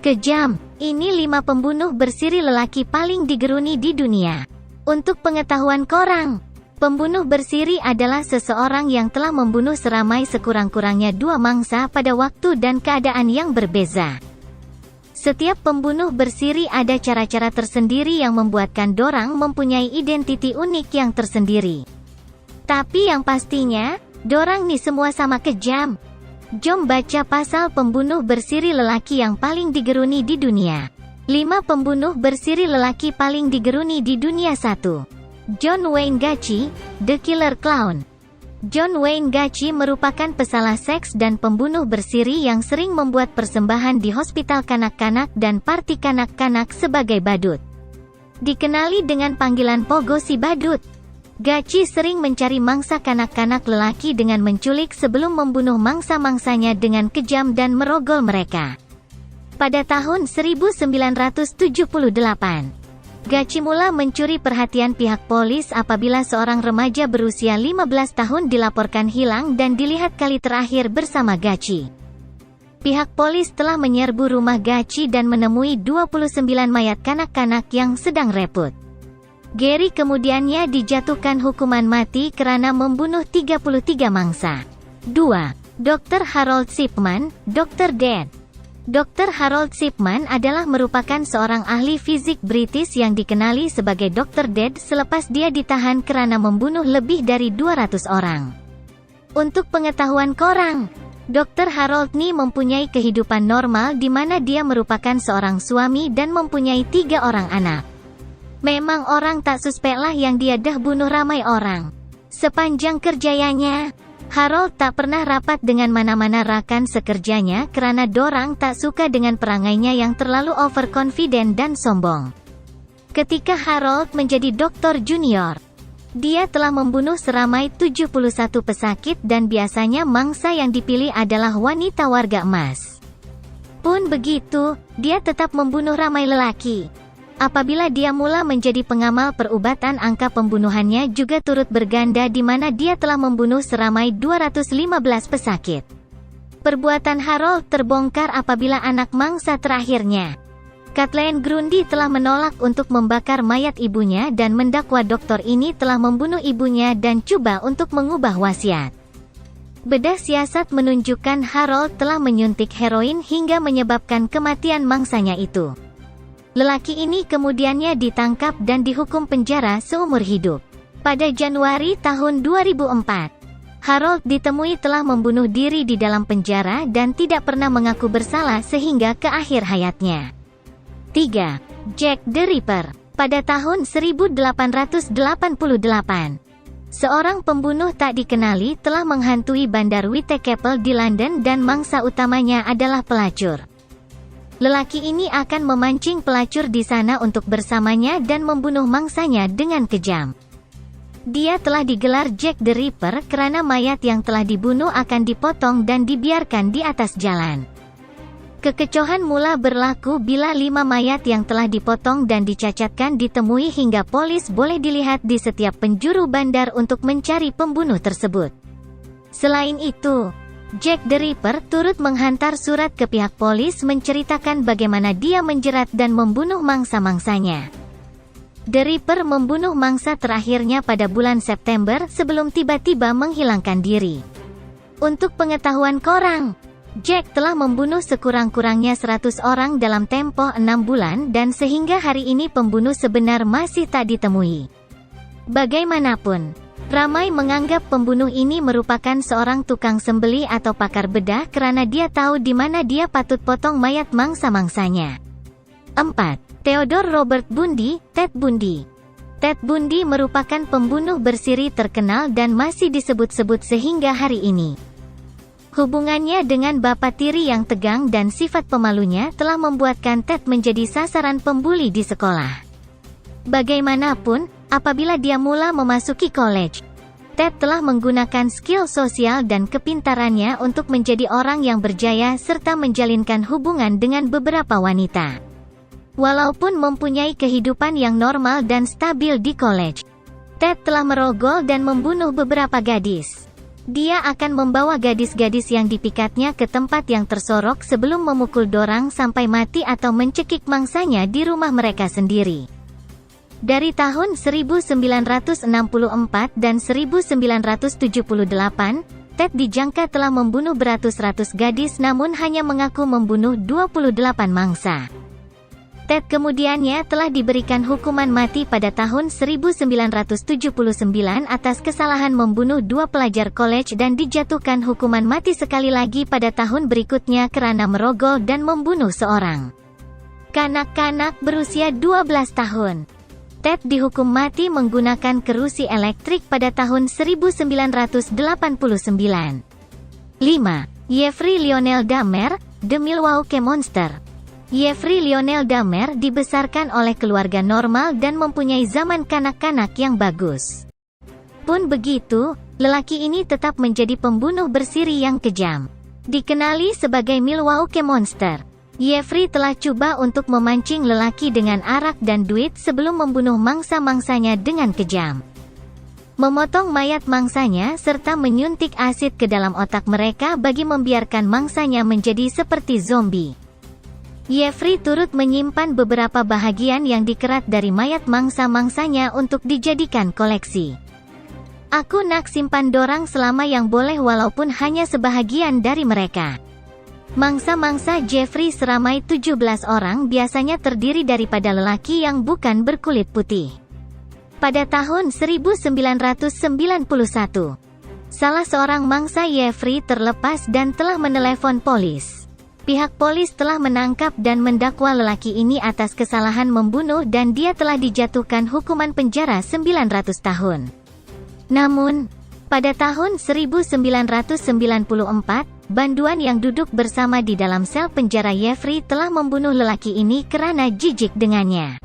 Kejam. Ini 5 pembunuh bersiri lelaki paling digeruni di dunia. Untuk pengetahuan korang, pembunuh bersiri adalah seseorang yang telah membunuh seramai sekurang-kurangnya 2 mangsa pada waktu dan keadaan yang berbeza. Setiap pembunuh bersiri ada cara-cara tersendiri yang membuatkan dorang mempunyai identiti unik yang tersendiri. Tapi yang pastinya, dorang nih semua sama kejam. Jom baca pasal pembunuh bersiri lelaki yang paling digeruni di dunia. 5 pembunuh bersiri lelaki paling digeruni di dunia. 1. John Wayne Gacy, The Killer Clown. John Wayne Gacy merupakan pesalah seks dan pembunuh bersiri yang sering membuat persembahan di hospital kanak-kanak dan parti kanak-kanak sebagai badut. Dikenali dengan panggilan Pogo si Badut. Gacy sering mencari mangsa kanak-kanak lelaki dengan menculik sebelum membunuh mangsa-mangsanya dengan kejam dan merogol mereka. Pada tahun 1978, Gacy mula mencuri perhatian pihak polis apabila seorang remaja berusia 15 tahun dilaporkan hilang dan dilihat kali terakhir bersama Gacy. Pihak polis telah menyerbu rumah Gacy dan menemui 29 mayat kanak-kanak yang sedang repot. Gary kemudiannya dijatuhkan hukuman mati karena membunuh 33 mangsa. 2. Dr. Harold Shipman, Dr. Dead. Dr. Harold Shipman adalah merupakan seorang ahli fizik British yang dikenali sebagai Dr. Dead selepas dia ditahan karena membunuh lebih dari 200 orang. Untuk pengetahuan korang, Dr. Harold ni mempunyai kehidupan normal di mana dia merupakan seorang suami dan mempunyai 3 orang anak. Memang orang tak suspek lah yang dia dah bunuh ramai orang. Sepanjang kerjayanya, Harold tak pernah rapat dengan mana-mana rakan sekerjanya kerana dorang tak suka dengan perangainya yang terlalu overconfident dan sombong. Ketika Harold menjadi doktor junior, dia telah membunuh seramai 71 pesakit dan biasanya mangsa yang dipilih adalah wanita warga emas. Pun begitu, dia tetap membunuh ramai lelaki. Apabila dia mula menjadi pengamal perubatan, angka pembunuhannya juga turut berganda di mana dia telah membunuh seramai 215 pesakit. Perbuatan Harold terbongkar apabila anak mangsa terakhirnya, Kathleen Grundy, telah menolak untuk membakar mayat ibunya dan mendakwa doktor ini telah membunuh ibunya dan cuba untuk mengubah wasiat. Bedah siasat menunjukkan Harold telah menyuntik heroin hingga menyebabkan kematian mangsanya itu. Lelaki ini kemudiannya ditangkap dan dihukum penjara seumur hidup. Pada Januari tahun 2004, Harold ditemui telah membunuh diri di dalam penjara dan tidak pernah mengaku bersalah sehingga ke akhir hayatnya. 3. Jack the Ripper. Pada tahun 1888, seorang pembunuh tak dikenali telah menghantui bandar Whitechapel di London dan mangsa utamanya adalah pelacur. Lelaki ini akan memancing pelacur di sana untuk bersamanya dan membunuh mangsanya dengan kejam. Dia telah digelar Jack the Ripper kerana mayat yang telah dibunuh akan dipotong dan dibiarkan di atas jalan. Kekecohan mula berlaku bila 5 mayat yang telah dipotong dan dicacatkan ditemui hingga polis boleh dilihat di setiap penjuru bandar untuk mencari pembunuh tersebut. Selain itu, Jack the Ripper turut menghantar surat ke pihak polis menceritakan bagaimana dia menjerat dan membunuh mangsa-mangsanya. The Ripper membunuh mangsa terakhirnya pada bulan September sebelum tiba-tiba menghilangkan diri. Untuk pengetahuan korang, Jack telah membunuh sekurang-kurangnya 100 orang dalam tempoh 6 bulan dan sehingga hari ini pembunuh sebenar masih tak ditemui. Bagaimanapun, ramai menganggap pembunuh ini merupakan seorang tukang sembelih atau pakar bedah kerana dia tahu di mana dia patut potong mayat mangsa-mangsanya. 4. Theodore Robert Bundy, Ted Bundy. Ted Bundy merupakan pembunuh bersiri terkenal dan masih disebut-sebut sehingga hari ini. Hubungannya dengan bapa tiri yang tegang dan sifat pemalunya telah membuatkan Ted menjadi sasaran pembuli di sekolah. Bagaimanapun, apabila dia mula memasuki college, Ted telah menggunakan skill sosial dan kepintarannya untuk menjadi orang yang berjaya serta menjalinkan hubungan dengan beberapa wanita. Walaupun mempunyai kehidupan yang normal dan stabil di college, Ted telah merogol dan membunuh beberapa gadis. Dia akan membawa gadis-gadis yang dipikatnya ke tempat yang tersorok sebelum memukul dorang sampai mati atau mencekik mangsanya di rumah mereka sendiri. Dari tahun 1964 dan 1978, Ted dijangka telah membunuh beratus-ratus gadis namun hanya mengaku membunuh 28 mangsa. Ted kemudiannya telah diberikan hukuman mati pada tahun 1979 atas kesalahan membunuh 2 pelajar college dan dijatuhkan hukuman mati sekali lagi pada tahun berikutnya karena merogol dan membunuh seorang kanak-kanak berusia 12 tahun. Ted dihukum mati menggunakan kerusi elektrik pada tahun 1989. 5. Jeffrey Lionel Dahmer, The Milwaukee Monster. Jeffrey Lionel Dahmer dibesarkan oleh keluarga normal dan mempunyai zaman kanak-kanak yang bagus. Pun begitu, lelaki ini tetap menjadi pembunuh bersiri yang kejam. Dikenali sebagai Milwaukee Monster, Jeffrey telah coba untuk memancing lelaki dengan arak dan duit sebelum membunuh mangsa-mangsanya dengan kejam. Memotong mayat mangsanya serta menyuntik asid ke dalam otak mereka bagi membiarkan mangsanya menjadi seperti zombie. Jeffrey turut menyimpan beberapa bahagian yang dikerat dari mayat mangsa-mangsanya untuk dijadikan koleksi. Aku nak simpan dorang selama yang boleh walaupun hanya sebahagian dari mereka. Mangsa-mangsa Jeffrey seramai 17 orang biasanya terdiri daripada lelaki yang bukan berkulit putih. Pada tahun 1991, salah seorang mangsa Jeffrey terlepas dan telah menelepon polis. Pihak polis telah menangkap dan mendakwa lelaki ini atas kesalahan membunuh dan dia telah dijatuhkan hukuman penjara 900 tahun. Namun, pada tahun 1994, banduan yang duduk bersama di dalam sel penjara Jeffrey telah membunuh lelaki ini karena jijik dengannya.